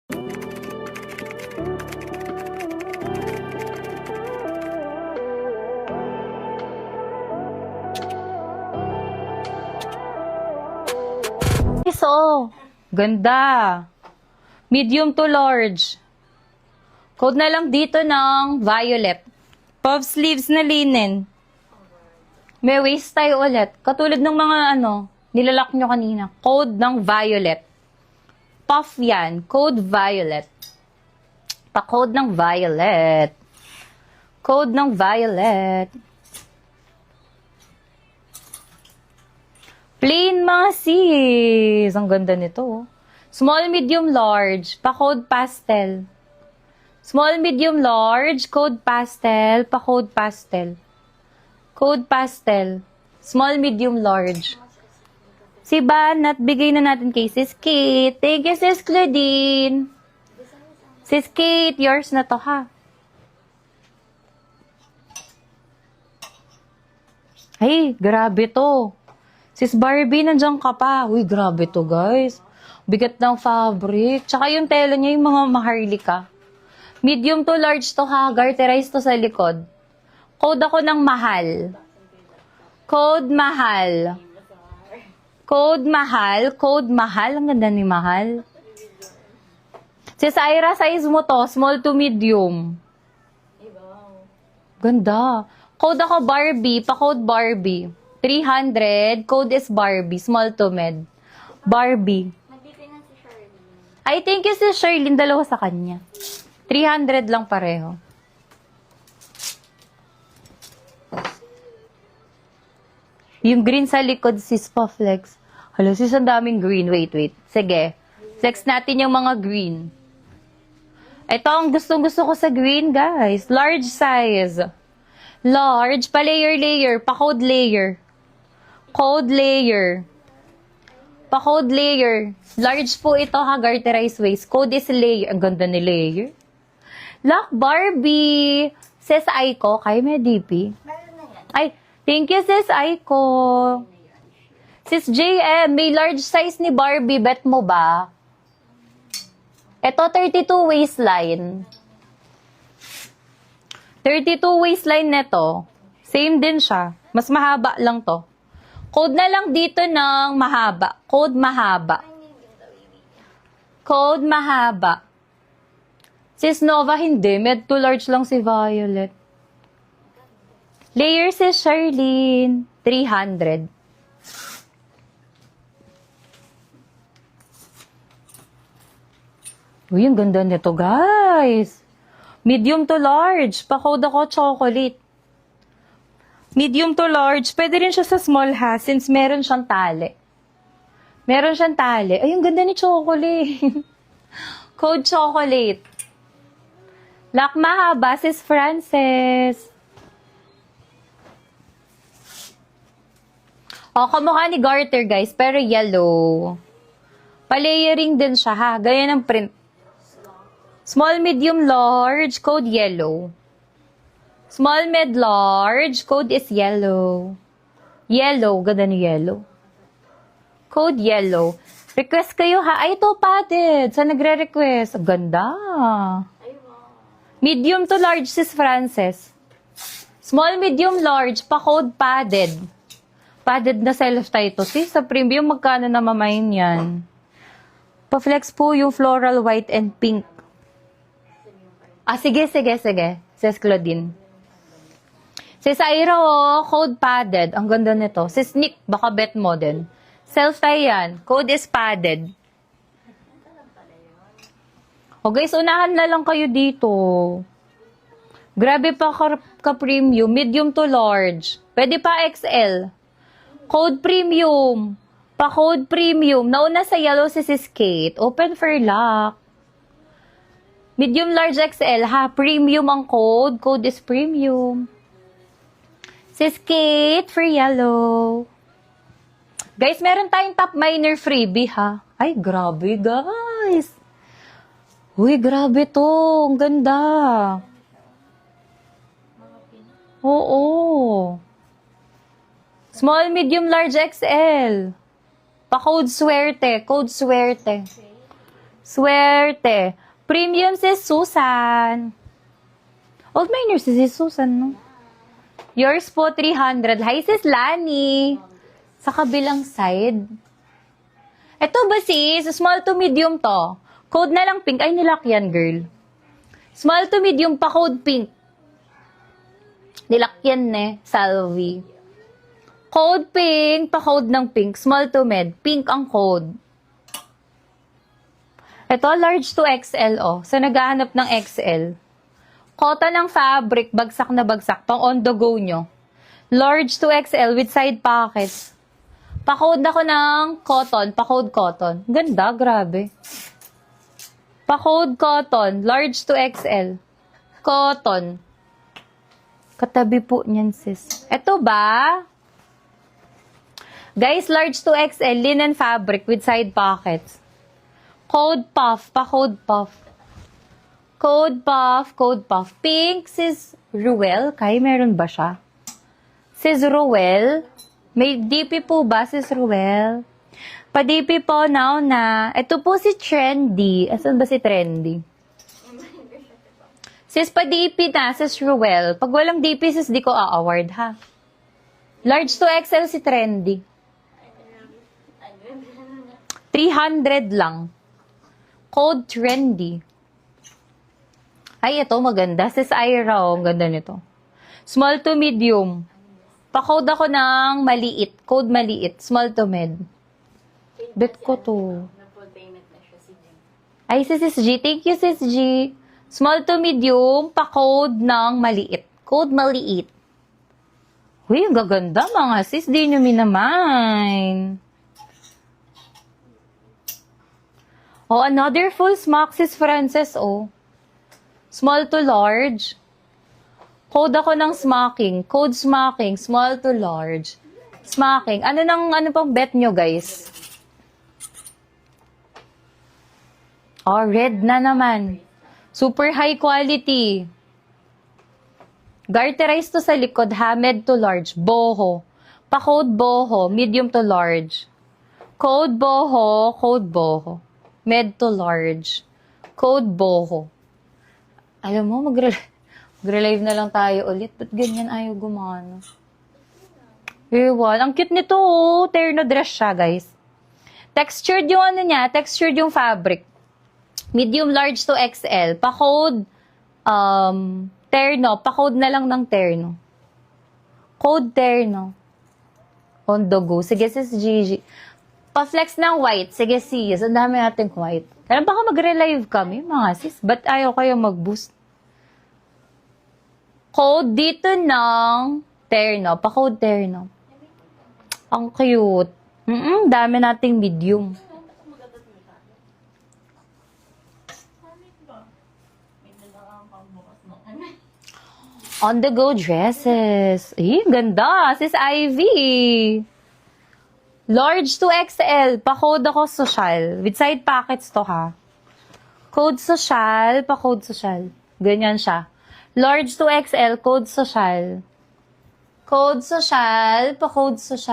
So, ganda. Medium to large. Code na lang dito ng violet. Puff sleeves na linen. May waist tie ulit. Katulad ng mga nilalak nyo kanina. Code ng violet. Puff yan. Code violet. Pa-code ng violet. Code ng violet. Plain mga sis. Ang ganda nito. Small, medium, large. Pa-code pastel. Small, medium, large. Code pastel. Pa-code pastel. Code pastel. Small, medium, large. Si Banat, bigay na natin kay Sis Kate. Thank you, Sis Claudine. Sis Kate, yours na to ha. Ay, grabe to. Sis Barbie, nandiyan ka pa. Uy, grabe to, guys. Bigat ng fabric. Tsaka yung tela niya, yung mga maharlika. Medium to large to ha. Garterize to sa likod. Code ako ng mahal. Code mahal. Code mahal. Code mahal. Ang ganda ni mahal. Sis Ira, size mo to. Small to medium. Ganda. Code ako Barbie. Pa-code Barbie. 300. Code is Barbie. Small to med. Barbie. Nagbitin na si Charlene. Ay, thank you si Charlene. Dalawa sa kanya. 300 lang pareho. Yung green sa likod, sis pa flex. Hala, sis, ang daming green. Wait. Sige. Flex natin yung mga green. Ito ang gustong-gusto ko sa green, guys. Large size. Large. Pa-layer. Pa-code layer. Code layer. Pa-code layer. Large po ito ha, garterized waist. Code is layer. Ang ganda ni layer. Lock Barbie. Sis Aiko. Kaya may DP. Meron na yan. Ay, thank you sis Aiko. Sis JM, may large size ni Barbie. Bet mo ba? Ito, 32 waistline. 32 waistline neto. Same din siya. Mas mahaba lang to. Code na lang dito ng mahaba. Code mahaba. Code mahaba. Sis Nova, hindi. Med to large lang si Violet. Layer si Charlene. 300. Uy, ang ganda nito, guys. Medium to large. Pa-code ako chocolate. Medium to large. Pwede rin siya sa small ha, since meron siyang tali. Meron siyang tali. Ay, ang ganda ni chocolate. Code chocolate. Lock mahaba, sis Frances. O, kamukha ni garter, guys, pero yellow. Pa-layering din siya, ha? Gaya ng print. Small, medium, large, code yellow. Small, mid, large, code is yellow. Yellow, ganda ni yellow. Code yellow. Request kayo, ha? Ay, ito, padded. Sa nagre-request. Ganda. Medium to large, sis Frances. Small, medium, large, pa-code padded. Padded na self-tie to. Sis, sa premium, magkano na mamayin yan? Pa-flex po yung floral white and pink. Ah, sige. Sis Claudine. Sis Ira, code padded. Ang ganda nito. Sis Nick, baka bet mo din. Self-tie yan. Code is padded. O guys, unahan na lang kayo dito. Grabe pa ka-premium. Medium to large. Pwede pa XL. Code premium. Pa-code premium. Nauna sa yellow si Sis Kate. Open for luck. Medium large XL ha. Premium ang code. Code is premium. Sis Kate for yellow. Guys, meron tayong top minor freebie ha. Ay, grabe guys. Uy, grabe to. Ang ganda. Oo. Small, medium, large XL. Pa-code swerte. Code swerte. Swerte. Premium si Susan. Old minor si Susan, no? Yours po, 300. Hi, sis Lani. Sa kabilang side. Ito ba sis? Small to medium to. Code na lang pink. Ay, nilak yan, girl. Small to medium pa code pink. Nilak yan, Salvi. Code pink, pa code ng pink. Small to med. Pink ang code. Ito, large to XL, oh. So, naghahanap ng XL. Kota ng fabric, bagsak na bagsak. Pang on the go nyo. Large to XL with side pockets. Pa-code ako ng cotton. Pa-code cotton. Ganda, grabe. Pa-code cotton. Large to XL. Cotton. Katabi po niyan, sis. Ito ba? Guys, large to XL, linen fabric with side pockets. Code puff, pa-code puff. Code puff, code puff. Pink, sis Ruel. Kay, meron ba siya? Sis Ruel. May DP po ba, sis Ruel? Pa-DP po now na. Ito po si Trendy. Asan ba si Trendy? Sis, pa-DP na, sis Ruel. Pag walang DP, sis, di ko a-award, ha? Large to XL si Trendy. 300 lang. Code Trendy. Ay, ito maganda. Sis Ira, oh, ang ganda nito. Small to medium. Pa-code ako ng maliit. Code maliit. Small to med. Bet ko to. Ay, sis G. Thank you, sis G. Small to medium, pa-code ng maliit. Code maliit. Uy, ang gaganda mga sis. Di nyo minamain. Oh, another full smock, sis Frances, oh. Small to large. Code ako ng smocking. Code smocking. Small to large. Smocking. Ano pang bet nyo, guys? Oh, red na naman. Super high quality. Garterized to sa likod, ha? Med to large. Boho. Pa-code boho. Medium to large. Code boho. Code boho. Med to large. Code boho. Alam mo, magre-live na lang tayo ulit. Ba't ganyan ayaw gumana? Ewan. Ang cute nito, oh. Terno dress siya, guys. Textured yung ano niya. Textured yung fabric. Medium, large to XL. Pa-code, terno. Pa-code na lang ng terno. Code terno. On the go. Sige, sis Gigi. Pa-flex ng white. Sige, sis. Ang dami nating white. Kaya baka magre-live kami, mga sis. Ba't ayaw kayo mag-boost? Code dito ng terno. Pa-code terno. Ang cute. Dami nating medium. On the go dresses. Ganda. Sis Ivy. Large to XL. Pa-code ako social. With side pockets to, ha. Code social. Pa-code social. Ganyan siya. Large to XL. Code social. Code social. Pa-code social.